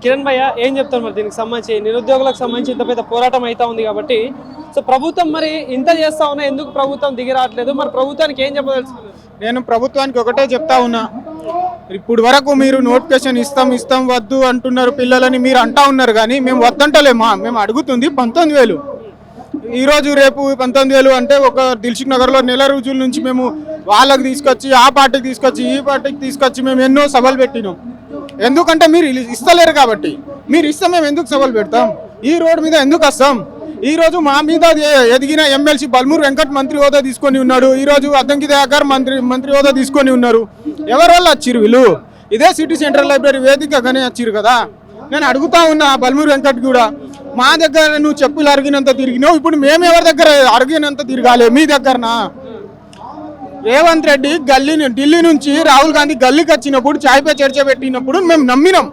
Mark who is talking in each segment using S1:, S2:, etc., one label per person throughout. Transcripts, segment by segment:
S1: కిరణ్ భయ్య ఏం చెప్తారు మరి దీనికి సంబంధించి నిరుద్యోగులకు సంబంధించి ఇంత పెద్ద పోరాటం అయితే ఉంది కాబట్టి సో ప్రభుత్వం మరి ఇంత చేస్తా ఉన్నా ఎందుకు ప్రభుత్వం దిగి రావట్లేదు మరి ప్రభుత్వానికి ఏం చెప్పదలుచుకున్నారు?
S2: నేను ప్రభుత్వానికి ఒకటే చెప్తా ఉన్నా, ఇప్పుడు వరకు మీరు నోటిఫికేషన్ ఇస్తాం వద్దు అంటున్నారు పిల్లలని మీరు అంటా ఉన్నారు, కానీ మేము వద్దంటలేమా. మేము అడుగుతుంది 19,000. ఈరోజు రేపు 19,000 అంటే ఒక దిల్సుఖ్ నగర్లో నెల రోజుల నుంచి మేము వాళ్ళకి తీసుకొచ్చి ఆ పార్టీకి తీసుకొచ్చి ఈ పార్టీకి తీసుకొచ్చి మేము ఎన్నో సభలు పెట్టినాం. ఎందుకంటే మీరు ఇస్తలేరు కాబట్టి. మీరు ఇస్తే మేము ఎందుకు సభలు పెడతాం? ఈ రోడ్డు మీద ఎందుకు వస్తాం? ఈ రోజు మా మీద ఎదిగిన ఎమ్మెల్సీ బల్మూరు వెంకట్ మంత్రి హోదా తీసుకొని ఉన్నాడు. ఈ రోజు అద్దంకి దయాకర్ మంత్రి హోదా తీసుకొని ఉన్నారు. ఎవరి వల్ల వచ్చిరు వీళ్ళు? ఇదే సిటీ సెంట్రల్ లైబ్రరీ వేదికగానే వచ్చిరు కదా. నేను అడుగుతా ఉన్నా బల్మూరు వెంకట్ కూడా, మా దగ్గర నువ్వు చెప్పులు అరిగినంత తిరిగినావు, ఇప్పుడు మేము ఎవరి దగ్గర అరిగినంత తిరగాలి? మీ దగ్గరనా? రేవంత్ రెడ్డి ఢిల్లీ నుంచి రాహుల్ గాంధీ గల్లీకి వచ్చినప్పుడు చాయ్ పే చర్చ పెట్టినప్పుడు మేము నమ్మినాం.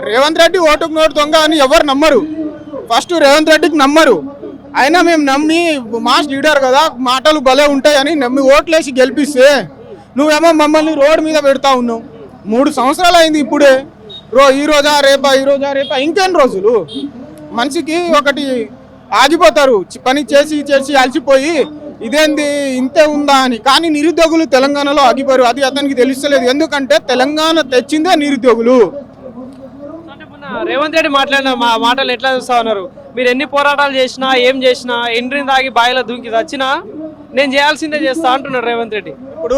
S2: రేవంత్ రెడ్డి ఓటుకు నోటు దొంగ అని ఎవరు నమ్మరు. ఫస్ట్ రేవంత్ రెడ్డికి నమ్మరు. అయినా మేము నమ్మి మాస్ లీడర్ కదా, మాటలు భలే ఉంటాయని నమ్మి ఓట్లేసి గెలిపిస్తే నువ్వేమో మమ్మల్ని రోడ్డు మీద పెడతా ఉన్నావు. 3 సంవత్సరాలు అయింది ఇప్పుడే. ఈ రోజా రేపా ఇంకెన్ని రోజులు? మనిషికి ఒకటి ఆగిపోతారు, పని చేసి అలసిపోయి ఇదేంది ఇంతే ఉందా అని. కానీ నిరుద్యోగులు తెలంగాణలో ఆగిపోయారు. అది అతనికి తెలుస్తలేదు. ఎందుకంటే తెలంగాణ తెచ్చిందే నిరుద్యోగులు.
S1: రేవంత్ రెడ్డి మాట్లాడిన మాటలు ఎట్లా చూస్తా ఉన్నారు? మీరు ఎన్ని పోరాటాలు చేసినా ఏం చేసినా ఎండ్రిని తాగి బాయిలో దూకి వచ్చినా నేను చేయాల్సిందే చేస్తా అంటున్నాడు రేవంత్ రెడ్డి.
S2: ఇప్పుడు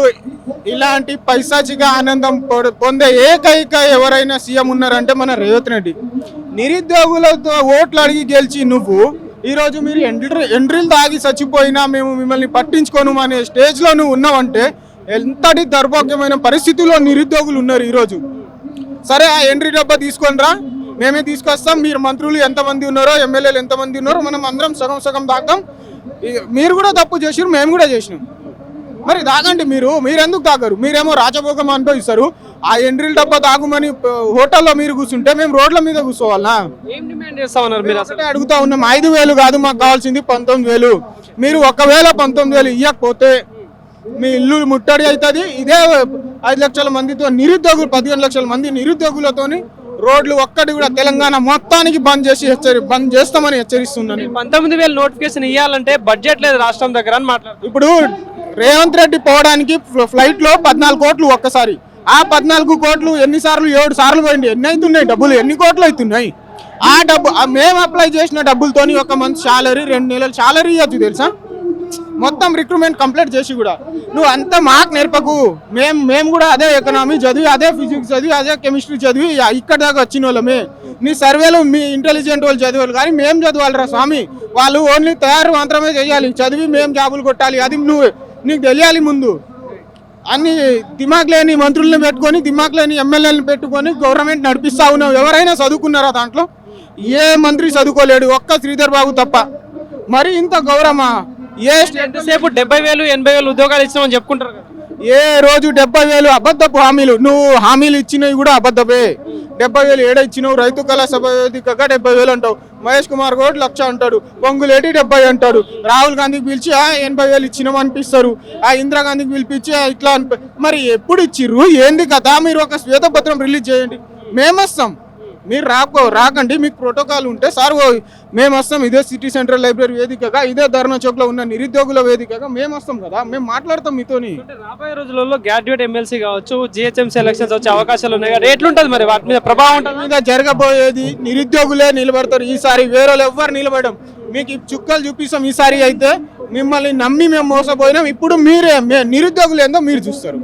S2: ఇలాంటి పైశాచిక ఆనందం పొందే ఏకైక ఎవరైనా సీఎం ఉన్నారంటే మన రేవంత్ రెడ్డి. నిరుద్యోగులతో ఓట్లు అడిగి గెలిచి నువ్వు ఈరోజు మీరు ఎండ్రిలు తాగి చచ్చిపోయినా మేము మిమ్మల్ని పట్టించుకోను అనే స్టేజ్లో నువ్వు ఉన్నావంటే ఎంతటి దౌర్భాగ్యమైన పరిస్థితుల్లో నిరుద్యోగులు ఉన్నారు ఈరోజు. సరే, ఆ ఎంట్రీ డబ్బా తీసుకొని రా, మేమే తీసుకొస్తాం. మీరు మంత్రులు ఎంతమంది ఉన్నారో, ఎమ్మెల్యేలు ఎంతమంది ఉన్నారో మనం అందరం సగం దాకాం. మీరు కూడా తప్పు చేసిరు, మేము కూడా చేసినాం. మరి దాగండి. మీరెందుకు తాగరు? మీరేమో రాజభోగం అనుభవిస్తారు. ఆ ఎంట్రీ డబ్బా తాగుమని హోటల్లో మీరు కూర్చుంటే మేము రోడ్ల మీద కూర్చోవాలనా?
S1: ఏం డిమాండ్ చేస్తా ఉన్నారు మీరు?
S2: అసలు అడుగుతా ఉన్నాం. 5,000 కాదు మాకు కావాల్సింది 19,000. మీరు ఒకవేళ 19,000 ఇవ్వకపోతే మీ ఇల్లు ముట్టడి అవుతుంది. ఇదే 5 లక్షల మందితో నిరుద్యోగులు 15 లక్షల మంది నిరుద్యోగులతోని రోడ్లు ఒక్కటి కూడా తెలంగాణ మొత్తానికి బంద్ చేస్తామని హెచ్చరిస్తున్నాను.
S1: 19,000 నోటిఫికేషన్ ఇవ్వాలంటే బడ్జెట్ లేదు రాష్ట్రం దగ్గర అని మాట్లాడుతున్నారు.
S2: ఇప్పుడు రేవంత్ రెడ్డి పోవడానికి ఫ్లైట్ లో 14 కోట్లు ఒక్కసారి. ఆ 14 కోట్లు ఎన్నిసార్లు? 7 సార్లు పోయింది. ఎన్ని అవుతున్నాయి డబ్బులు? ఎన్ని కోట్లు అవుతున్నాయి? ఆ డబ్బు మేము అప్లై చేసిన డబ్బులతోని ఒక మంత్ సాలరీ 2 నెలల సాలరీ ఇవ్వచ్చు తెలుసా? మొత్తం రిక్రూట్మెంట్ కంప్లీట్ చేసి కూడా నువ్వు అంత మాకు నేర్పకు. మేము కూడా అదే ఎకనామీ చదివి, అదే ఫిజిక్స్ చదివి, అదే కెమిస్ట్రీ చదివి ఇక్కడ దాకా వచ్చిన వాళ్ళమే. మీ సర్వేలు మీ ఇంటెలిజెంట్ వాళ్ళు చదివాలి, కానీ మేము చదవాలిరా స్వామి. వాళ్ళు ఓన్లీ తయారు మాత్రమే చేయాలి, చదివి మేము జాబులు కొట్టాలి. అది నీకు తెలియాలి ముందు. అన్ని దిమాగ్ లేని మంత్రులను పెట్టుకొని, దిమాగ్ లేని ఎమ్మెల్యేలను పెట్టుకొని గవర్నమెంట్ నడిపిస్తా ఉన్నావు. ఎవరైనా చదువుకున్నారా దాంట్లో? ఏ మంత్రి చదువుకోలేడు, ఒక్క శ్రీధర్ బాబు తప్ప. మరి ఇంత గౌరవమా?
S1: ఎంతసేపు 70,000 80,000 ఉద్యోగాలు ఇచ్చినామని చెప్పుకుంటారు కదా.
S2: ఏ రోజు 70,000 అబద్ధపు హామీలు. నువ్వు హామీలు ఇచ్చినవి కూడా అబద్ధపే. 70,000 ఏడ ఇచ్చినావు? రైతు కళాశాల వేదికగా 70,000 అంటావు. మహేష్ కుమార్ గౌడ్ 1,00,000 అంటాడు. పొంగులేటి 70 అంటాడు. రాహుల్ గాంధీకి పిలిచి 80,000 ఇచ్చినాం అనిపిస్తారు. ఆ ఇందిరాగాంధీకి పిలిపించి ఇట్లా మరి ఎప్పుడు ఇచ్చిర్రు? ఏంది కదా? మీరు ఒక శ్వేతపత్రం రిలీజ్ చేయండి, మేము వస్తాం. మీరు రాకండి. మీకు ప్రోటోకాల్ ఉంటే సార్ మేము వస్తాం. ఇదే సిటీ సెంట్రల్ లైబ్రరీ వేదికగా, ఇదే ధర్నా చౌక్ లో ఉన్న నిరుద్యోగుల వేదికగా మేము వస్తాం కదా, మేము మాట్లాడతాం మీతోని.
S1: రాబోయే రోజులలో గ్రాడ్యుయేట్ ఎమ్మెల్సీ కావచ్చు, జిహెచ్ఎంసీ ఎలక్షన్స్ వచ్చే అవకాశాలు ఉన్నాయి కదా, ఎట్లుంటది మరి? వాటి మీద ప్రభావం
S2: మీద జరగబోయేది నిరుద్యోగులే నిలబడతారు ఈసారి. వేరే ఎవ్వరు నిలబడడం. మీకు చుక్కలు చూపిస్తాం ఈసారి. అయితే మిమ్మల్ని నమ్మి మేము మోసపోయినాం. ఇప్పుడు మీరే నిరుద్యోగులు ఏందో మీరు చూస్తారు.